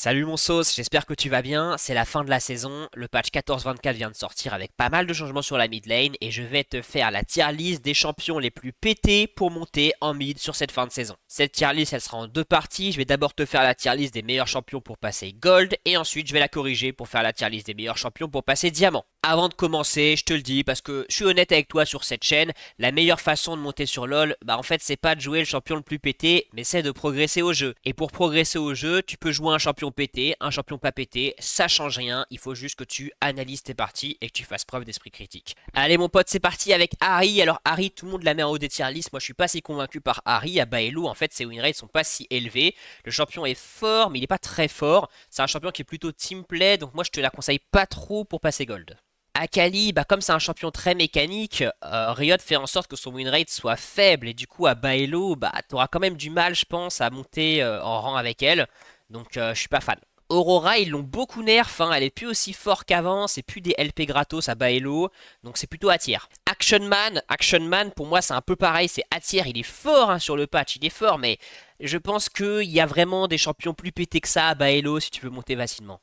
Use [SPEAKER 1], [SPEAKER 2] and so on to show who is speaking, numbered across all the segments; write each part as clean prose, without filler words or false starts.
[SPEAKER 1] Salut mon sauce, j'espère que tu vas bien, c'est la fin de la saison, le patch 14-24 vient de sortir avec pas mal de changements sur la mid lane et je vais te faire la tier list des champions les plus pétés pour monter en mid sur cette fin de saison. Cette tier list elle sera en deux parties, je vais d'abord te faire la tier list des meilleurs champions pour passer gold et ensuite je vais la corriger pour faire la tier list des meilleurs champions pour passer diamant. Avant de commencer, je te le dis parce que je suis honnête avec toi sur cette chaîne, la meilleure façon de monter sur LoL, en fait c'est pas de jouer le champion le plus pété, mais c'est de progresser au jeu. Et pour progresser au jeu, tu peux jouer un champion pété, un champion pas pété, ça change rien, il faut juste que tu analyses tes parties et que tu fasses preuve d'esprit critique. Allez mon pote, c'est parti avec Ahri. Alors Ahri, tout le monde la met en haut des tier list, moi je suis pas si convaincu par Ahri. À bas elo, en fait ses win rates sont pas si élevés. Le champion est fort, mais il est pas très fort. C'est un champion qui est plutôt team play, donc moi je te la conseille pas trop pour passer gold. Akali, comme c'est un champion très mécanique, Riot fait en sorte que son win rate soit faible et du coup à bas elo, t'auras quand même du mal je pense à monter en rang avec elle, donc je suis pas fan. Aurora, ils l'ont beaucoup nerf, hein, elle est plus aussi fort qu'avant, c'est plus des LP gratos à bas elo, donc c'est plutôt A tier. Action Man pour moi c'est un peu pareil, c'est A tier, il est fort hein, sur le patch, il est fort, mais je pense qu'il y a vraiment des champions plus pétés que ça à bas elo si tu veux monter facilement.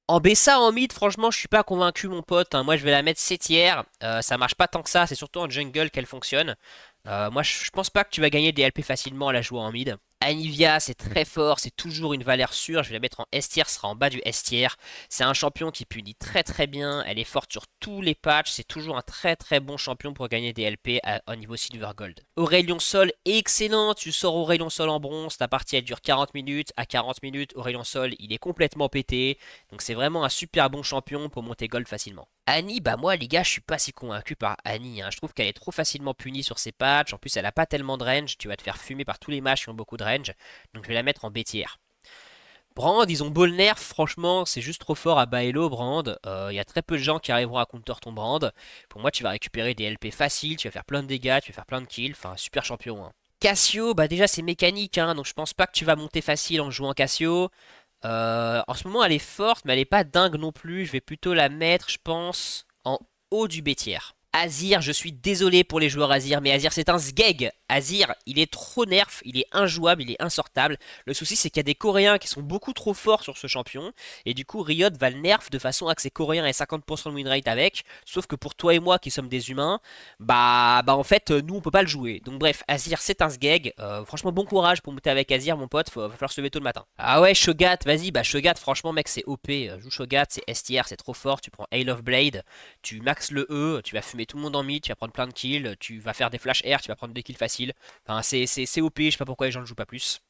[SPEAKER 1] En Bessa en mid, franchement, je suis pas convaincu, mon pote, hein. Moi, je vais la mettre 7ème. Ça marche pas tant que ça. C'est surtout en jungle qu'elle fonctionne. Moi, je pense pas que tu vas gagner des LP facilement à la jouer en mid. Anivia, c'est très fort, c'est toujours une valeur sûre. Je vais la mettre en S tier, ce sera en bas du S tier. C'est un champion qui punit très très bien. Elle est forte sur tous les patchs. C'est toujours un très très bon champion pour gagner des LP au niveau Silver Gold. Aurelion Sol, excellent. Tu sors Aurelion Sol en bronze. Ta partie elle dure 40 minutes. À 40 minutes, Aurelion Sol, il est complètement pété. Donc c'est vraiment un super bon champion pour monter gold facilement. Annie, moi les gars, je suis pas si convaincu par Annie, hein. Je trouve qu'elle est trop facilement punie sur ses patchs. En plus, elle a pas tellement de range. Tu vas te faire fumer par tous les matchs qui ont beaucoup de range. Donc je vais la mettre en B tier. Brand, ils ont beau le nerf, franchement, c'est juste trop fort à bas elo, Brand. Il y a très peu de gens qui arriveront à counter ton Brand. Pour moi, tu vas récupérer des LP faciles, tu vas faire plein de dégâts, tu vas faire plein de kills. Enfin, super champion, hein. Cassio, déjà c'est mécanique, hein, donc je pense pas que tu vas monter facile en jouant Cassio. En ce moment, elle est forte, mais elle est pas dingue non plus. Je vais plutôt la mettre, je pense, en haut du B tier. Azir, je suis désolé pour les joueurs Azir, mais Azir c'est un sgeg. Azir, il est trop nerf, il est injouable, il est insortable. Le souci c'est qu'il y a des Coréens qui sont beaucoup trop forts sur ce champion, et du coup Riot va le nerf de façon à que ces Coréens aient 50% de win rate avec, sauf que pour toi et moi qui sommes des humains, en fait nous on peut pas le jouer. Donc bref, Azir c'est un sgeg. Franchement bon courage pour monter avec Azir mon pote, va falloir se lever tôt le matin. Ah ouais Shogat, vas-y, Shogat franchement mec c'est OP, joue Shogat, c'est S tier, c'est trop fort, tu prends Hail of Blade, tu max le E, tu vas fumer tout le monde en mid, tu vas prendre plein de kills, tu vas faire des flash air, tu vas prendre des kills faciles. Enfin, c'est OP, je sais pas pourquoi les gens ne jouent pas plus.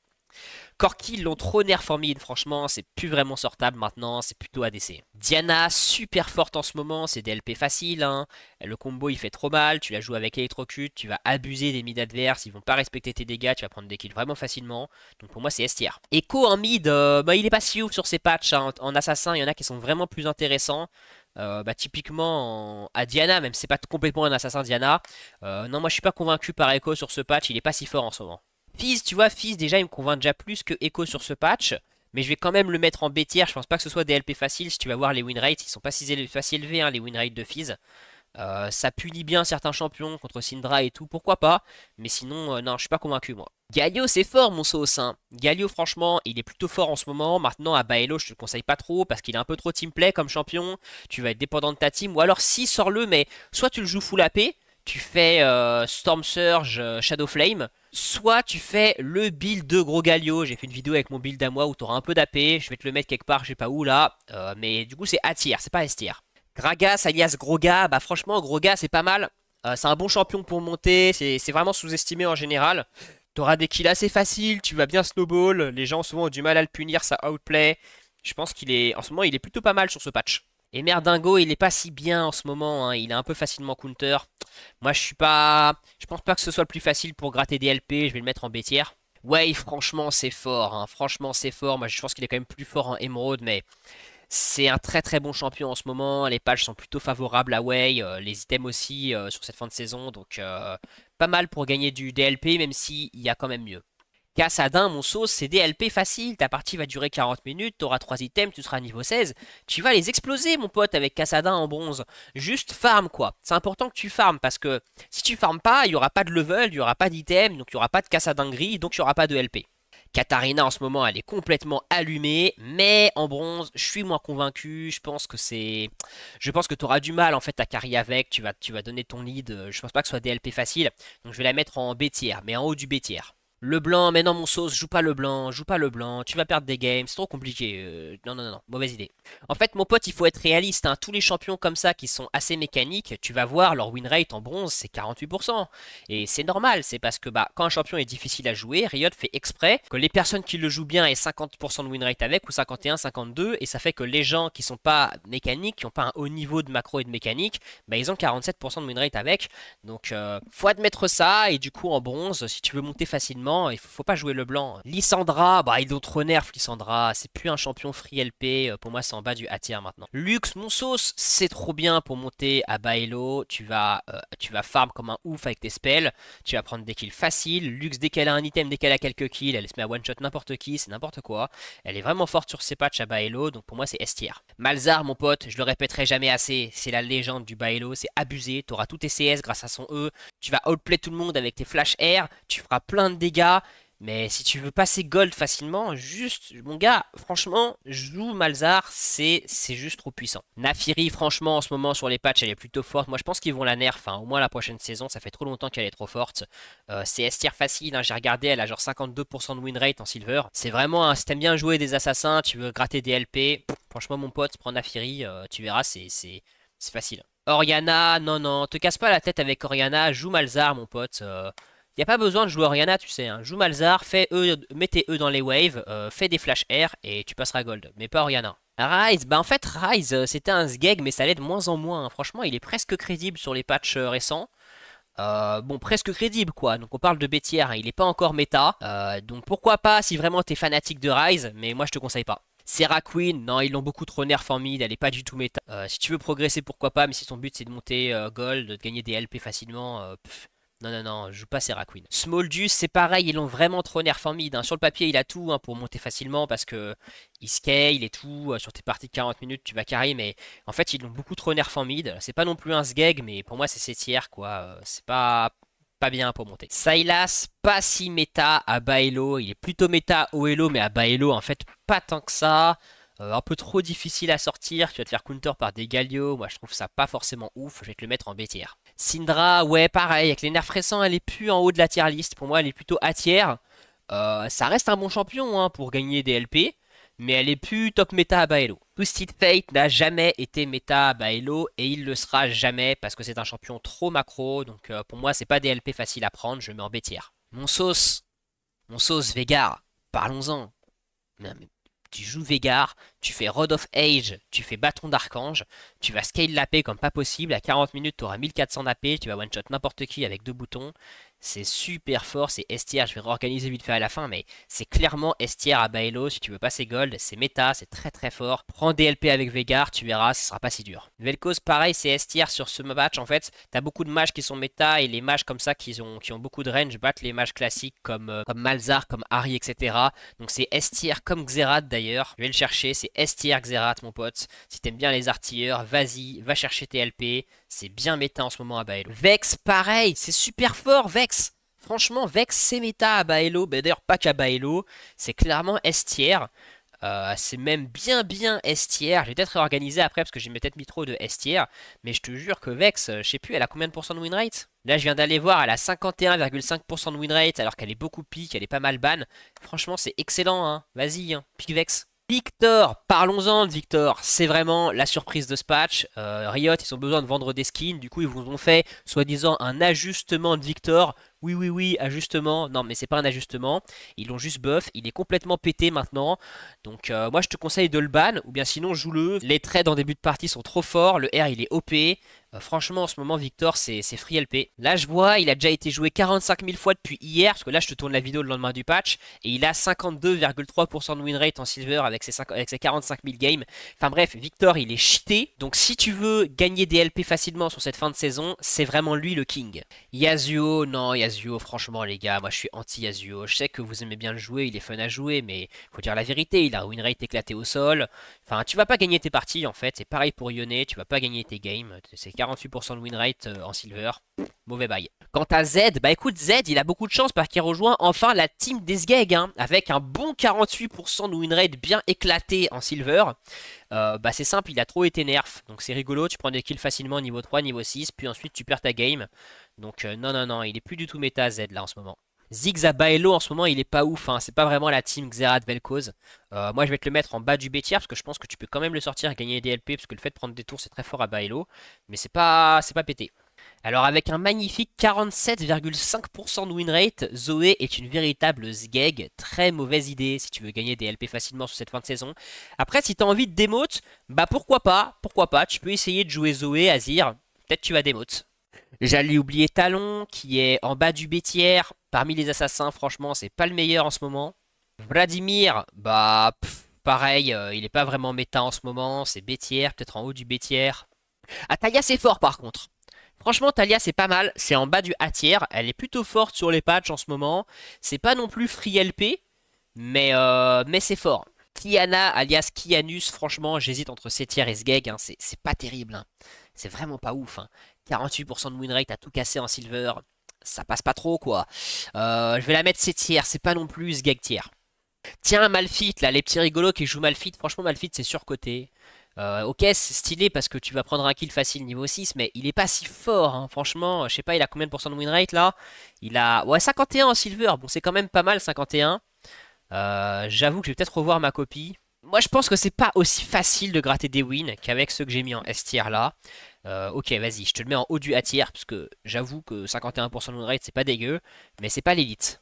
[SPEAKER 1] Corki l'ont trop nerf en mid, franchement, c'est plus vraiment sortable maintenant, c'est plutôt ADC. Diana, super forte en ce moment, c'est des LP faciles, hein. Le combo il fait trop mal, tu la joues avec électrocute, tu vas abuser des mid adverses, ils vont pas respecter tes dégâts, tu vas prendre des kills vraiment facilement. Donc pour moi c'est S tier. Echo en mid, il est pas si ouf sur ses patchs, hein. En assassin, il y en a qui sont vraiment plus intéressants. Typiquement à Diana, même si c'est pas complètement un assassin Diana. Non, moi je suis pas convaincu par Echo sur ce patch, il est pas si fort en ce moment. Fizz, tu vois, Fizz déjà il me convainc déjà plus que Echo sur ce patch. Mais je vais quand même le mettre en B tier, je pense pas que ce soit des LP faciles. Si tu vas voir les win rates, ils sont pas si élevés hein, les win rates de Fizz. Ça punit bien certains champions contre Syndra et tout, pourquoi pas. Mais sinon, non, je suis pas convaincu moi. Galio c'est fort mon sauce, hein. Galio franchement il est plutôt fort en ce moment. Maintenant à Baello je te le conseille pas trop parce qu'il est un peu trop teamplay comme champion. Tu vas être dépendant de ta team. Ou alors si sors-le mais soit tu le joues full AP, tu fais Storm Surge, Shadow Flame. Soit tu fais le build de gros Galio. J'ai fait une vidéo avec mon build à moi où tu auras un peu d'AP. Je vais te le mettre quelque part, je sais pas où là. Mais du coup c'est A tier, c'est pas S tier. Gragas alias Groga, franchement Groga c'est pas mal. C'est un bon champion pour monter, c'est vraiment sous-estimé en général. T'auras des kills assez faciles, tu vas bien snowball, les gens souvent ont du mal à le punir, ça outplay. Je pense qu'il est, en ce moment il est plutôt pas mal sur ce patch. Et Merdingo il est pas si bien en ce moment, hein. Il est un peu facilement counter. Moi je pense pas que ce soit le plus facile pour gratter des LP, je vais le mettre en B tier. Ouais franchement c'est fort, hein. Franchement c'est fort, moi je pense qu'il est quand même plus fort en Emerald mais... C'est un très très bon champion en ce moment, les patchs sont plutôt favorables à Wei, les items aussi sur cette fin de saison, donc pas mal pour gagner du DLP même s'il y a quand même mieux. Kassadin, mon sauce, c'est DLP facile, ta partie va durer 40 minutes, t'auras 3 items, tu seras niveau 16, tu vas les exploser mon pote avec Kassadin en bronze. Juste farm quoi, c'est important que tu farmes parce que si tu farmes pas, il n'y aura pas de level, il n'y aura pas d'item, donc il n'y aura pas de Kassadin gris, donc il n'y aura pas de LP. Katarina en ce moment elle est complètement allumée, mais en bronze je suis moins convaincu, je pense que tu auras du mal en fait à carry avec, tu vas donner ton lead, je pense pas que ce soit DLP facile, donc je vais la mettre en B tier, mais en haut du B tier. Le blanc, mais non mon sauce, joue pas le blanc, joue pas le blanc, tu vas perdre des games, c'est trop compliqué. Non, non, non, non, mauvaise idée. En fait, mon pote, il faut être réaliste, hein. Tous les champions comme ça qui sont assez mécaniques, tu vas voir leur win rate en bronze, c'est 48%. Et c'est normal, c'est parce que bah, quand un champion est difficile à jouer, Riot fait exprès que les personnes qui le jouent bien aient 50% de win rate avec, ou 51, 52, et ça fait que les gens qui sont pas mécaniques, qui n'ont pas un haut niveau de macro et de mécanique, bah, ils ont 47% de win rate avec. Donc, faut admettre ça, et du coup, en bronze, si tu veux monter facilement, il faut pas jouer le blanc. Lissandra, bah ils ont trop nerf Lissandra, c'est plus un champion free LP, pour moi c'est en bas du A tier maintenant. Lux, mon sauce, c'est trop bien pour monter à bas elo, tu vas farm comme un ouf avec tes spells, tu vas prendre des kills faciles, Lux dès qu'elle a un item, dès qu'elle a quelques kills, elle se met à one shot n'importe qui, c'est n'importe quoi. Elle est vraiment forte sur ses patchs à bas elo, donc pour moi c'est S tier. Malzar mon pote, je le répéterai jamais assez, c'est la légende du bas elo, c'est abusé, t'auras tous tes CS grâce à son E, tu vas outplay tout le monde avec tes flash air, tu feras plein de dégâts. Mais si tu veux passer gold facilement, juste, mon gars, franchement, joue Malzar, c'est juste trop puissant. Nafiri, franchement, en ce moment, sur les patchs, elle est plutôt forte. Moi, je pense qu'ils vont la nerf, hein, au moins la prochaine saison, ça fait trop longtemps qu'elle est trop forte. C'est S tier facile, hein, j'ai regardé, elle a genre 52% de win rate en silver. C'est vraiment, si t'aimes bien jouer des assassins, tu veux gratter des LP, franchement, mon pote, prends Nafiri, tu verras, c'est facile. Oriana, non, non, te casse pas la tête avec Oriana, joue Malzar, mon pote. Y a pas besoin de jouer Oriana, tu sais. Hein. Joue Malzar, mets tes E dans les waves, fais des flash air et tu passeras gold. Mais pas Oriana. Ryze, bah en fait Ryze c'était un sgeg mais ça l'est de moins en moins. Hein. Franchement il est presque crédible sur les patchs récents. Bon presque crédible quoi, donc on parle de bêtière, hein. Il est pas encore méta. Donc pourquoi pas si vraiment t'es fanatique de Ryze, mais moi je te conseille pas. Serra Queen, non ils l'ont beaucoup trop nerf en mid, elle est pas du tout méta. Si tu veux progresser pourquoi pas, mais si ton but c'est de monter gold, de gagner des LP facilement, non, non, non, je joue pas Serra Queen. Smoldius, c'est pareil, ils l'ont vraiment trop nerf en mid. Hein. Sur le papier, il a tout hein, pour monter facilement parce que il scale et tout. Sur tes parties de 40 minutes, tu vas carry, mais en fait, ils l'ont beaucoup trop nerf en mid. C'est pas non plus un sgeg, mais pour moi, c'est C tier, quoi. C'est pas bien pour monter. Sylas, pas si méta à bas elo. Il est plutôt méta au elo, mais à bas elo, en fait, pas tant que ça. Un peu trop difficile à sortir, tu vas te faire counter par des Galio, moi je trouve ça pas forcément ouf, je vais te le mettre en B tier. Syndra, ouais pareil, avec les nerfs récents elle est plus en haut de la tier list, pour moi elle est plutôt A tier. Ça reste un bon champion hein, pour gagner des LP, mais elle est plus top méta à bas elo. Twisted Fate n'a jamais été méta à bas elo et il le sera jamais parce que c'est un champion trop macro, donc pour moi c'est pas des LP faciles à prendre, je le mets en B tier. Mon sauce Veigar, parlons-en. Non, mais tu joues Veigar, tu fais Rod of Age, tu fais Bâton d'Archange, tu vas scale l'AP comme pas possible, à 40 minutes tu auras 1400 d'AP, tu vas one-shot n'importe qui avec 2 boutons, c'est super fort, c'est S tier, je vais réorganiser vite fait à la fin, mais c'est clairement S tier à bas elo, si tu veux passer gold, c'est méta, c'est très très fort, prends DLP avec Veigar, tu verras, ce sera pas si dur. Vel'Koz pareil, c'est S tier sur ce match, en fait, t'as beaucoup de mages qui sont méta, et les mages comme ça qui ont beaucoup de range battent les mages classiques comme Malzar, comme Ahri, etc. Donc c'est S tier comme Xerath d'ailleurs, je vais le chercher, c'est S tier Xerath mon pote, si t'aimes bien les artilleurs, vas-y, va chercher tes LP, c'est bien méta en ce moment à bas elo. Vex pareil, c'est super fort Vex. Franchement Vex c'est méta à bas elo, bah, d'ailleurs pas qu'à bas elo, c'est clairement S tier. C'est même bien S tier. Je vais peut-être réorganiser après parce que j'ai peut-être mis trop de S tier. Mais je te jure que Vex, je sais plus, elle a combien de pourcents de win rate? Là, je viens d'aller voir, elle a 51,5% de win rate alors qu'elle est beaucoup pique, elle est pas mal ban. Franchement, c'est excellent, hein. Vas-y, hein. Pique Vex. Victor, parlons-en de Victor, c'est vraiment la surprise de ce patch. Riot, ils ont besoin de vendre des skins, du coup ils vous ont fait soi-disant un ajustement de Victor. Oui, oui, oui, ajustement. Non, mais c'est pas un ajustement. Ils l'ont juste buff. Il est complètement pété maintenant. Donc, moi, je te conseille de le ban. Ou bien sinon, joue-le. Les trades en début de partie sont trop forts. Le R, il est OP. Franchement, en ce moment, Victor, c'est free LP. Là, je vois, il a déjà été joué 45 000 fois depuis hier. Parce que là, je te tourne la vidéo le lendemain du patch. Et il a 52,3% de win rate en silver avec ses 45 000 games. Enfin bref, Victor, il est cheaté. Donc, si tu veux gagner des LP facilement sur cette fin de saison, c'est vraiment lui le king. Yasuo, non, Yasuo, franchement, les gars, moi, je suis anti-Yasuo. Je sais que vous aimez bien le jouer, il est fun à jouer. Mais faut dire la vérité, il a un win rate éclaté au sol. Enfin, tu vas pas gagner tes parties, en fait. C'est pareil pour Yone, tu vas pas gagner tes games. C'est 48% de win rate en silver. Mauvais bail. Quant à Z, bah écoute, Z, il a beaucoup de chance parce qu'il rejoint enfin la team des Sgeg, hein, avec un bon 48% de win rate bien éclaté en silver. Bah c'est simple, il a trop été nerf, donc c'est rigolo, tu prends des kills facilement niveau 3, niveau 6, puis ensuite tu perds ta game. Donc non, il est plus du tout méta Z là en ce moment. Ziggs à Baello en ce moment il est pas ouf, hein. C'est pas vraiment la team Xerath Vel'Koz. Moi je vais te le mettre en bas du B tier parce que je pense que tu peux quand même le sortir et gagner des LP parce que le fait de prendre des tours c'est très fort à Baello, mais c'est pas pété. Alors avec un magnifique 47,5% de win rate, Zoé est une véritable Sgeg, très mauvaise idée si tu veux gagner des LP facilement sur cette fin de saison. Après si tu as envie de démote, bah pourquoi pas, tu peux essayer de jouer Zoé, Azir, peut-être tu vas démote. J'allais oublier Talon qui est en bas du B tier, parmi les assassins franchement c'est pas le meilleur en ce moment. Vladimir, bah pareil, il est pas vraiment méta en ce moment, c'est B tier, peut-être en haut du B tier. Talia c'est fort par contre. Franchement, Talia, c'est pas mal. C'est en bas du A tier. Elle est plutôt forte sur les patchs en ce moment. C'est pas non plus free LP, mais c'est fort. Kiana, alias Kianus, franchement, j'hésite entre C tier et Sgeg. Hein. C'est pas terrible. Hein. C'est vraiment pas ouf. Hein. 48% de win rate à tout casser en silver. Ça passe pas trop, quoi. Je vais la mettre C tier. C'est pas non plus Sgeg tier. Tiens, Malphite, là, les petits rigolos qui jouent Malphite. Franchement, Malphite, c'est surcoté. Ok, c'est stylé parce que tu vas prendre un kill facile niveau 6, mais il est pas si fort, hein. Franchement, je sais pas, il a combien de pourcents de win rate là? Il a, ouais, 51 en silver, bon c'est quand même pas mal 51. J'avoue que je vais peut-être revoir ma copie. Moi je pense que c'est pas aussi facile de gratter des wins qu'avec ceux que j'ai mis en S tier là. Ok, vas-y, je te le mets en haut du A tier parce que j'avoue que 51% de win rate c'est pas dégueu, mais c'est pas l'élite.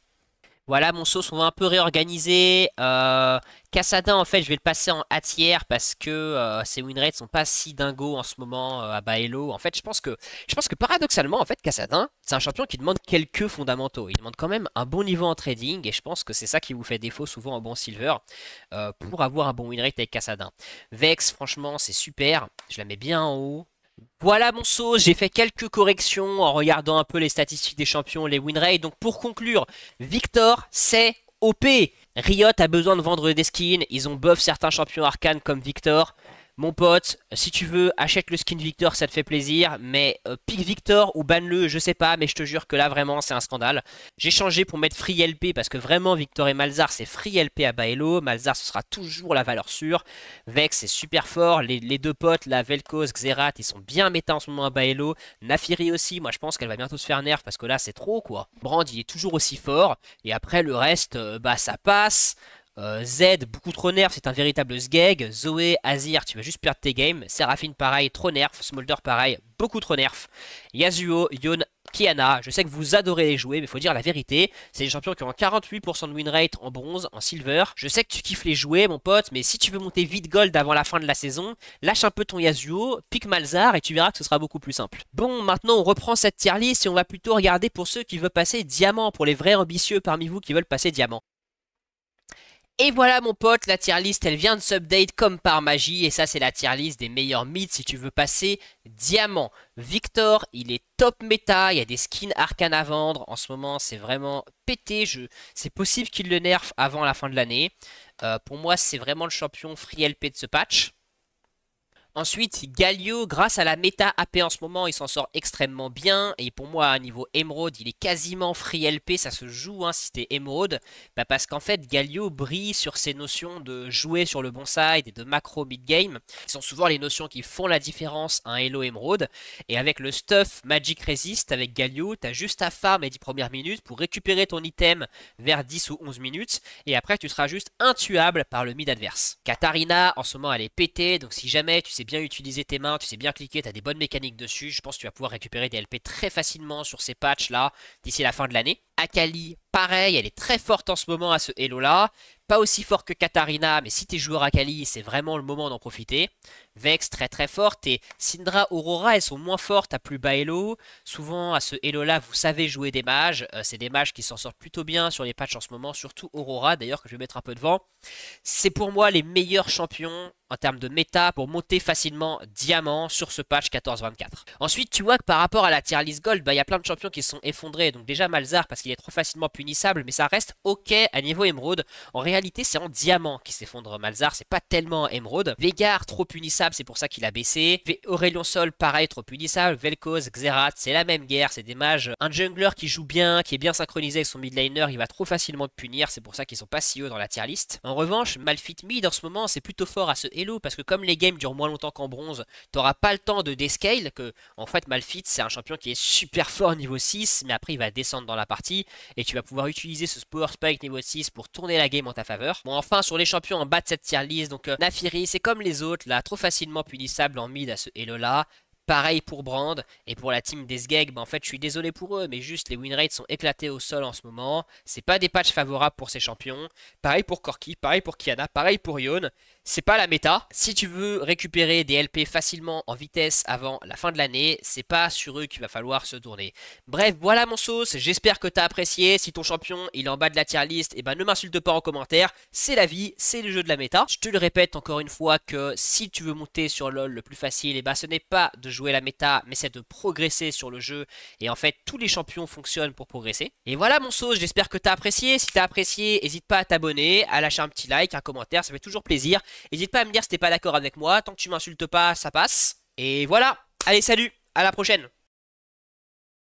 [SPEAKER 1] Voilà mon sauce, on va un peu réorganiser. Kassadin, en fait, je vais le passer en A tier parce que ses win rates sont pas si dingos en ce moment à Baello. En fait, je pense que paradoxalement, en fait, Kassadin, c'est un champion qui demande quelques fondamentaux. Il demande quand même un bon niveau en trading et je pense que c'est ça qui vous fait défaut souvent en bon silver pour avoir un bon win rate avec Kassadin. Vex, franchement, c'est super. Je la mets bien en haut. Voilà mon sauce, j'ai fait quelques corrections en regardant un peu les statistiques des champions, les win rates. Donc pour conclure, Victor, c'est OP. Riot a besoin de vendre des skins, ils ont buff certains champions arcanes comme Victor. Mon pote, si tu veux, achète le skin Victor, ça te fait plaisir, mais pique Victor ou banne-le, je sais pas, mais je te jure que là vraiment c'est un scandale. J'ai changé pour mettre free LP parce que vraiment Victor et Malzar c'est free LP à Baello, Malzar ce sera toujours la valeur sûre, Vex c'est super fort, les deux potes, la Vel'Koz, Xerath, ils sont bien méta en ce moment à Baello, Naafiri aussi, moi je pense qu'elle va bientôt se faire nerf parce que là c'est trop quoi. Brand il est toujours aussi fort, et après le reste, bah ça passe. Z, beaucoup trop nerf, c'est un véritable Sgeg. Zoé, Azir, tu vas juste perdre tes games. Seraphine, pareil, trop nerf. Smolder, pareil, beaucoup trop nerf. Yasuo, Yon, Kiana, je sais que vous adorez les jouer, mais il faut dire la vérité. C'est des champions qui ont 48% de win rate en bronze, en silver. Je sais que tu kiffes les jouer, mon pote, mais si tu veux monter vite gold avant la fin de la saison, lâche un peu ton Yasuo, pique Malzar et tu verras que ce sera beaucoup plus simple. Bon, maintenant on reprend cette tier list et on va plutôt regarder pour ceux qui veulent passer diamant, pour les vrais ambitieux parmi vous qui veulent passer diamant. Et voilà mon pote, la tier list elle vient de s'update comme par magie et ça c'est la tier list des meilleurs mythes si tu veux passer diamant. Victor il est top méta, il y a des skins arcanes à vendre, en ce moment c'est vraiment pété, c'est possible qu'il le nerf avant la fin de l'année. Pour moi c'est vraiment le champion free LP de ce patch. Ensuite, Galio, grâce à la méta AP en ce moment, il s'en sort extrêmement bien. Et pour moi, à niveau Emerald, il est quasiment free LP. Ça se joue hein, si t'es Emerald. Bah, parce qu'en fait, Galio brille sur ces notions de jouer sur le bon side et de macro mid-game. Ce sont souvent les notions qui font la différence à un Elo Emerald. Et avec le stuff Magic Resist, avec Galio, t'as juste à farm les 10 premières minutes pour récupérer ton item vers 10 ou 11 minutes. Et après, tu seras juste intuable par le mid adverse. Katarina, en ce moment, elle est pétée. Donc si jamais tu sais bien utiliser tes mains, tu sais bien cliquer, tu as des bonnes mécaniques dessus, je pense que tu vas pouvoir récupérer des LP très facilement sur ces patchs là d'ici la fin de l'année. Akali, pareil, elle est très forte en ce moment à ce Elo là, pas aussi fort que Katarina, mais si t'es joueur Akali, c'est vraiment le moment d'en profiter. Vex, très très forte, et Syndra, Aurora, elles sont moins fortes à plus bas Elo. Souvent à ce Elo là, vous savez jouer des mages, c'est des mages qui s'en sortent plutôt bien sur les patchs en ce moment, surtout Aurora d'ailleurs que je vais mettre un peu devant. C'est pour moi les meilleurs champions en termes de méta pour monter facilement diamant sur ce patch 14-24. Ensuite, tu vois que par rapport à la tier list gold, il y a plein de champions qui se sont effondrés. Donc déjà Malzahar parce qu'il est trop facilement punissable, mais ça reste ok à niveau émeraude. En réalité, c'est en diamant qui s'effondre Malzahar, c'est pas tellement émeraude. Veigar, trop punissable, c'est pour ça qu'il a baissé. Aurelion Sol, pareil, trop punissable. Vel'Koz, Xerath, c'est la même guerre, c'est des mages. Un jungler qui joue bien, qui est bien synchronisé avec son mid laner, il va trop facilement te punir, c'est pour ça qu'ils sont pas si hauts dans la tier list. En revanche, Malphite mid en ce moment, c'est plutôt fort à ce elo parce que comme les games durent moins longtemps qu'en bronze, t'auras pas le temps de descale. Que en fait, Malphite, c'est un champion qui est super fort niveau 6, mais après il va descendre dans la partie et tu vas pouvoir utiliser ce Power Spike niveau 6 pour tourner la game en ta faveur. Bon, enfin, sur les champions en bas de cette tier list, donc Naafiri, c'est comme les autres là, trop facilement punissable en mid à ce elo là. Pareil pour Brand et pour la team des Sgeg, en fait je suis désolé pour eux, mais juste les win rates sont éclatés au sol en ce moment. C'est pas des patchs favorables pour ces champions. Pareil pour Corki, pareil pour Kiana, pareil pour Yone. C'est pas la méta. Si tu veux récupérer des LP facilement en vitesse avant la fin de l'année, c'est pas sur eux qu'il va falloir se tourner. Bref, voilà mon sauce, j'espère que t'as apprécié. Si ton champion il est en bas de la tier list, et ben ne m'insulte pas en commentaire. C'est la vie, c'est le jeu de la méta. Je te le répète encore une fois que si tu veux monter sur LoL le plus facile, et ben ce n'est pas de jouer la méta, mais c'est de progresser sur le jeu. Et en fait, tous les champions fonctionnent pour progresser. Et voilà mon sauce, j'espère que t'as apprécié. Si t'as apprécié, n'hésite pas à t'abonner, à lâcher un petit like, un commentaire, ça fait toujours plaisir. N'hésite pas à me dire si t'es pas d'accord avec moi, tant que tu m'insultes pas, ça passe. Et voilà, allez salut, à la prochaine.